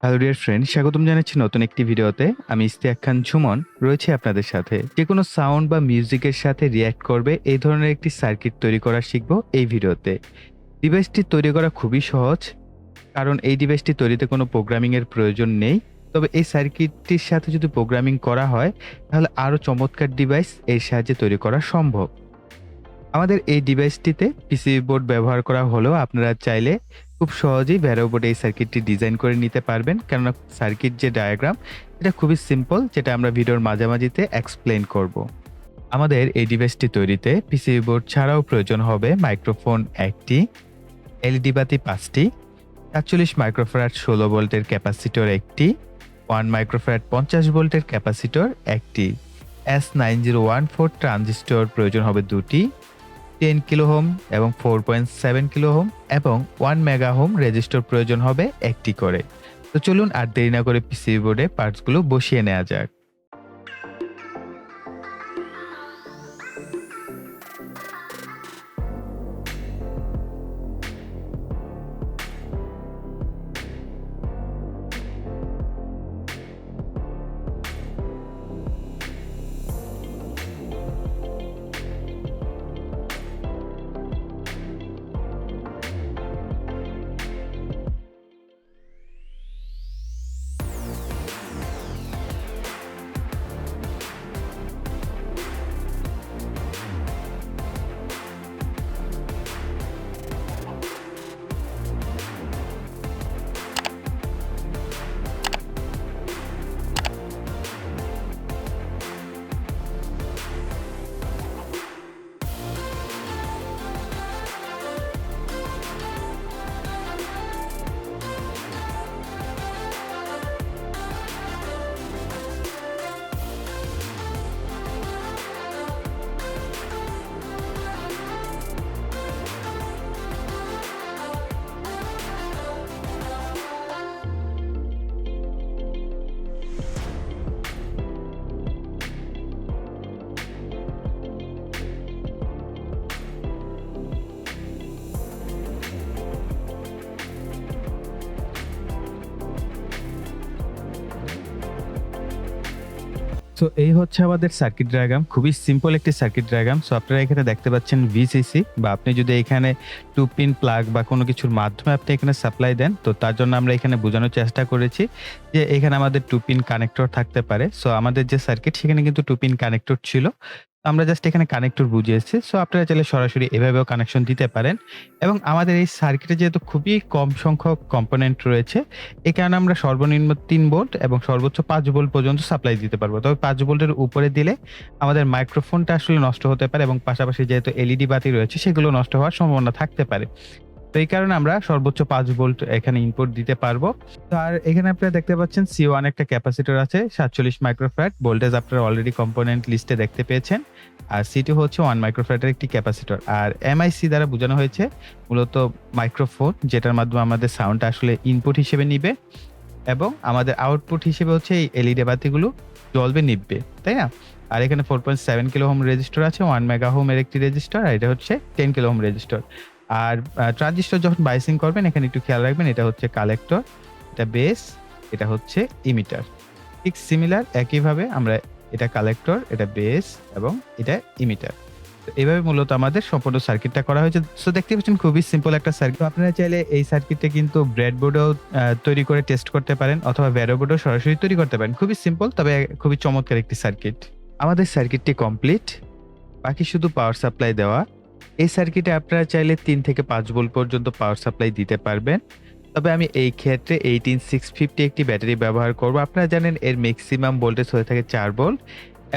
Hello dear friend, স্বাগতম জানাচ্ছি নতুন একটি ভিডিওতে। আমি ইশতিয়াক খান ঝুমন রয়েছে আপনাদের সাথে। যে কোনো সাউন্ড বা মিউজিকের সাথে রিয়্যাক্ট করবে এই ধরনের একটি সার্কিট তৈরি করা শিখব এই ভিডিওতে। ডিভাইসটি তৈরি করা খুবই সহজ, কারণ এই ডিভাইসটি তৈরিতে কোনো প্রোগ্রামিং এর প্রয়োজন নেই। তবে এই সার্কিটটির সাথে যদি প্রোগ্রামিং করা হয় তাহলে আরও চমৎকার ডিভাইস এর সাহায্যে তৈরি করা সম্ভব। আমাদের এই ডিভাইসটিতে পিসিবি বোর্ড ব্যবহার করা হলেও আপনারা চাইলে খুব সহজেই ভ্যারো বোর্ডে এই সার্কিটটি ডিজাইন করে নিতে পারবেন, কেননা সার্কিট যে ডায়াগ্রাম এটা খুবই সিম্পল, যেটা আমরা ভিডিওর মাঝামাঝিতে এক্সপ্লেন করব। আমাদের এই ডিভাইসটি তৈরিতে পিসিবি বোর্ড ছাড়াও প্রয়োজন হবে মাইক্রোফোন একটি, এলইডি বাতি 5টি, ৪৪ মাইক্রোফ্যারাড ১৬ ভোল্টের ক্যাপাসিটর একটি, 1 মাইক্রোফ্যারাড 50 ভোল্টের ক্যাপাসিটর একটি, S9014 ট্রানজিস্টর প্রয়োজন হবে 2টি, 10 কিলো ওহম এবং 4.7 কিলো ওহম এবং 1 মেগা ওহম রেজিস্টর প্রয়োজন হবে একটি করে। তো চলুন আর দেরি না করে পিসিবি বোর্ডে পার্টসগুলো বসিয়ে নেওয়া যাক। সো এই হচ্ছে আমাদের সার্কিট ডায়াগ্রাম, খুবই সিম্পল একটি সার্কিট ডায়াগ্রাম। সো আপনারা এখানে দেখতে পাচ্ছেন ভিসিসি, বা আপনি যদি এখানে 2 পিন প্লাগ বা কোনো কিছুর মাধ্যমে আপনি এখানে সাপ্লাই দেন, তো তার জন্য আমরা এখানে বোঝানোর চেষ্টা করেছি যে এখানে আমাদের 2 পিন কানেক্টর থাকতে পারে। সো আমাদের যে সার্কিট সেখানে কিন্তু 2 পিন কানেক্টর ছিল। আমরা জাস্ট এখানে কানেক্টর বুঝিয়েছি। সো আপনারা চাইলে সরাসরি এভাবেও কানেকশন দিতে পারেন। এবং আমাদের এই সার্কিটে যেহেতু খুবই কম সংখ্যক কম্পোনেন্ট রয়েছে, এই কারণে আমরা সর্বনিম্ন 3 ভোল্ট এবং সর্বোচ্চ 5 ভোল্ট পর্যন্ত সাপ্লাই দিতে পারবো। তবে 5 ভোল্টের উপরে দিলে আমাদের মাইক্রোফোনটা আসলে নষ্ট হতে পারে, এবং পাশাপাশি যেহেতু এলইডি বাতি রয়েছে সেগুলো নষ্ট হওয়ার সম্ভাবনা থাকতে পারে। তো এই কারণে আমরা সর্বোচ্চ 5 ভোল্ট এখানে ইনপুট দিতে পারবো। তো আর এখানে আপনারা দেখতে পাচ্ছেন C1 একটা ক্যাপাসিটর আছে 47 মাইক্রোফ্যারাড, ভোল্টেজ আপনারা অলরেডি কম্পোনেন্ট লিস্টে দেখতে পেয়েছেন। আর C2 হচ্ছে 1 মাইক্রোফ্যারাডের একটি ক্যাপাসিটর। আর MIC দ্বারা বোঝানো হয়েছে মূলত মাইক্রোফোন, যেটার মাধ্যমে আমাদের সাউন্ডটা আসলে ইনপুট হিসেবে নিবে, এবং আমাদের আউটপুট হিসেবে হচ্ছে এই এলইডি বাতিগুলো জ্বলবে নিববে, তাই না? আর এখানে 4.7 কিলো ওহম রেজিস্টর আছে, 1 মেগা ওহমের একটি রেজিস্টর, আর এটা হচ্ছে 10 কিলো ওহম রেজিস্টর। আর ট্রানজিস্টর যখন বাইসিং করবেন এখানে একটু খেয়াল রাখবেন, এটা হচ্ছে কালেক্টর, এটা বেস, এটা হচ্ছে ইমিটার। ঠিক সিমিলার একইভাবে আমরা এটা কালেক্টর, এটা বেস এবং এটা ইমিটার। তো এভাবে মূলত আমাদের সম্পূর্ণ সার্কিটটা করা হয়েছে। সো দেখতে পাচ্ছেন খুবই সিম্পল একটা সার্কিট। আপনারা চাইলে এই সার্কিটটা কিন্তু ব্রেডবোর্ডেও তৈরি করে টেস্ট করতে পারেন, অথবা ভ্যারো বোর্ডেও সরাসরি তৈরি করতে পারেন। খুবই সিম্পল, তবে খুবই চমৎকার একটি সার্কিট। আমাদের সার্কিটটি কমপ্লিট, বাকি শুধু পাওয়ার সাপ্লাই দেওয়া। এই সার্কিটে আপনারা চাইলে 3 থেকে 5 ভোল্ট পর্যন্ত পাওয়ার সাপ্লাই দিতে পারবেন। তবে আমি এই ক্ষেত্রে 18650 একটি ব্যাটারি ব্যবহার করব। আপনারা জানেন এর ম্যাক্সিমাম ভোল্টেজ হয়ে থাকে 4 ভোল্ট,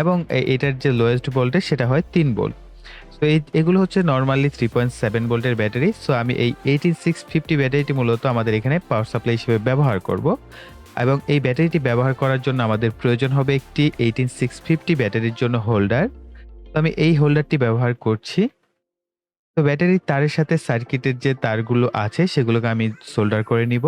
এবং এটার যে লোয়েস্ট ভোল্টেজ সেটা হয় 3 ভোল্ট। সো এগুলো হচ্ছে নরমালি 3.7 ভোল্টের ব্যাটারি। সো আমি এই 18650 ব্যাটারিটি মূলত আমাদের এখানে পাওয়ার সাপ্লাই হিসেবে ব্যবহার করব। এবং এই ব্যাটারিটি ব্যবহার করার জন্য আমাদের প্রয়োজন হবে একটি 18650 ব্যাটারির জন্য হোল্ডার। তো আমি এই হোল্ডারটি ব্যবহার করছি। তো ব্যাটারির তারের সাথে সার্কিটের যে তারগুলো আছে সেগুলোকে আমি সোল্ডার করে নিব।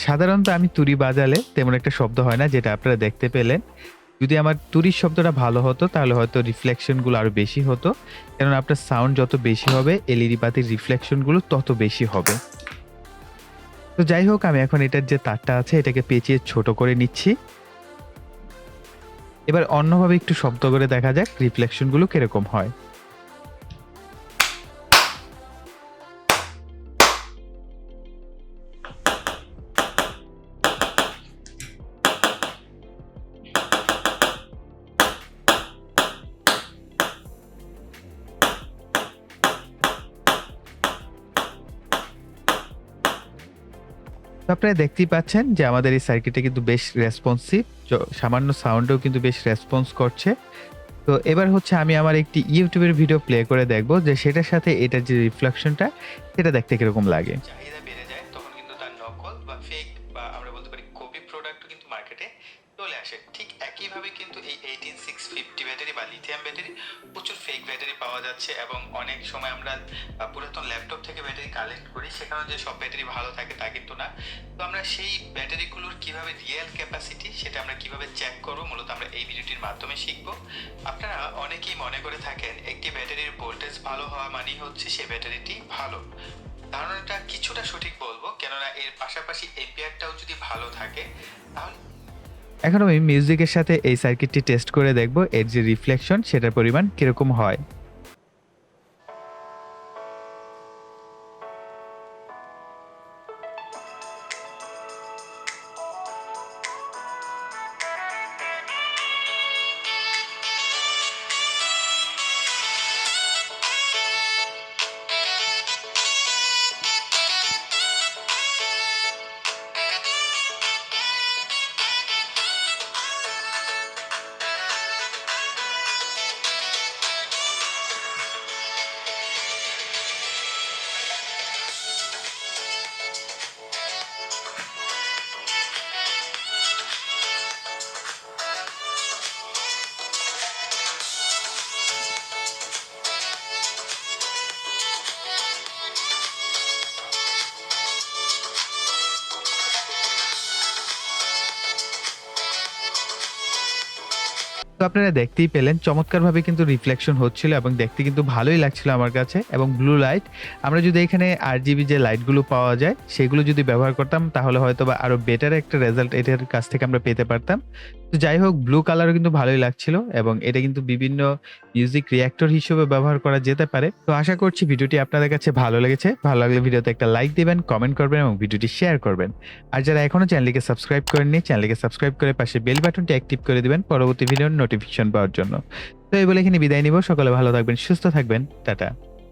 সাধারণত আমি তুড়ি বাজালে তেমন একটা শব্দ হয় না, যেটা আপনারা দেখতে পেলেন। যদি আমার তুড়ির শব্দটা ভালো হতো তাহলে হয়তো রিফ্লেকশন গুলো আরো বেশি হতো। কারণ আপনার সাউন্ড যত বেশি হবে এলইডি বাতির রিফ্লেকশন গুলো তত বেশি হবে। তো যাই হোক, আমি এখন এটার যে তারটা আছে এটাকে পেঁচিয়ে ছোট করে নিচ্ছি। এবার অন্যভাবে একটু শব্দ করে দেখা যাক রিফ্লেকশন গুলো কিরকম হয়। তো আপনারা দেখতেই পাচ্ছেন যে আমাদের এই সার্কিটটা কিন্তু বেশ রেসপন্সিভ। সামান্য সাউন্ডেও কিন্তু বেশ রেসপন্স করছে। তো এবার হচ্ছে আমি আমার একটি YouTube এর ভিডিও প্লে করে দেখব যে সেটার সাথে এটার যে রিফ্লেকশনটা সেটা দেখতে কিরকম লাগে। চাহিদা বেড়ে যায় তখন কিন্তু তার নকল বা ফেক বা আমরা বলতে পারি কপি প্রোডাক্টও কিন্তু মার্কেটে চলে আসে। ঠিক একইভাবে কিন্তু এই 18650 ব্যাটারি বা লিথিয়াম ব্যাটারি প্রচুর ফেক ব্যাটারি পাওয়া যাচ্ছে এবং অনেক সময় আমরা পুরাতন ল্যাপটপ থেকে ব্যাটারি কালেক্ট করি, সেখানে যে সব ব্যাটারি ভালো থাকে তা কিন্তু না। তো আমরা সেই ব্যাটারিগুলোর কিভাবে রিয়েল ক্যাপাসিটি সেটা আমরা কিভাবে চেক করবো মূলত আমরা এই ভিডিওটির মাধ্যমে শিখবো। আপনারা অনেকেই মনে করে থাকেন একটি ব্যাটারির ভোল্টেজ ভালো হওয়া মানেই হচ্ছে সেই ব্যাটারিটি ভালো। ধারণাটা কিছুটা সঠিক বলবো, কেননা এর পাশাপাশি এম্পিয়ারটাও যদি ভালো থাকে তাহলে। এখন আমি মিউজিকের সাথে এই সার্কিটটি টেস্ট করে দেখব এর যে রিফ্লেকশন সেটার পরিমাণ কিরকম হয়। তো আপনারা দেখতেই পেলেন চমৎকারভাবে কিন্তু রিফ্লেকশন হচ্ছিল এবং দেখতে কিন্তু ভালোই লাগছিল আমার কাছে। এবং ব্লু লাইট, আমরা যদি এখানে আরজিবি যে লাইটগুলো পাওয়া যায় সেগুলো যদি ব্যবহার করতাম তাহলে হয়তোবা আরো বেটার একটা রেজাল্ট এটার কাছ থেকে আমরা পেতে পারতাম। তো যাই হোক, ব্লু কালারও কিন্তু ভালোই লাগছিল এবং এটা কিন্তু বিভিন্ন মিউজিক রিঅ্যাক্টর হিসেবে ব্যবহার করা যেতে পারে। তো আশা করছি ভিডিওটি আপনাদের কাছে ভালো লেগেছে। ভালো লাগলে ভিডিওতে একটা লাইক দিবেন, কমেন্ট করবেন এবং ভিডিওটি শেয়ার করবেন। আর যারা এখনো চ্যানেলটিকে সাবস্ক্রাইব করেননি, চ্যানেলটিকে সাবস্ক্রাইব করে পাশে বেল বাটনটি অ্যাক্টিভ করে দিবেন পরবর্তী ভিডিওর নোটিফিকেশন পাওয়ার জন্য। তো এই বলে এখানে বিদায় নিব। সকলে ভালো থাকবেন, সুস্থ থাকবেন। টাটা।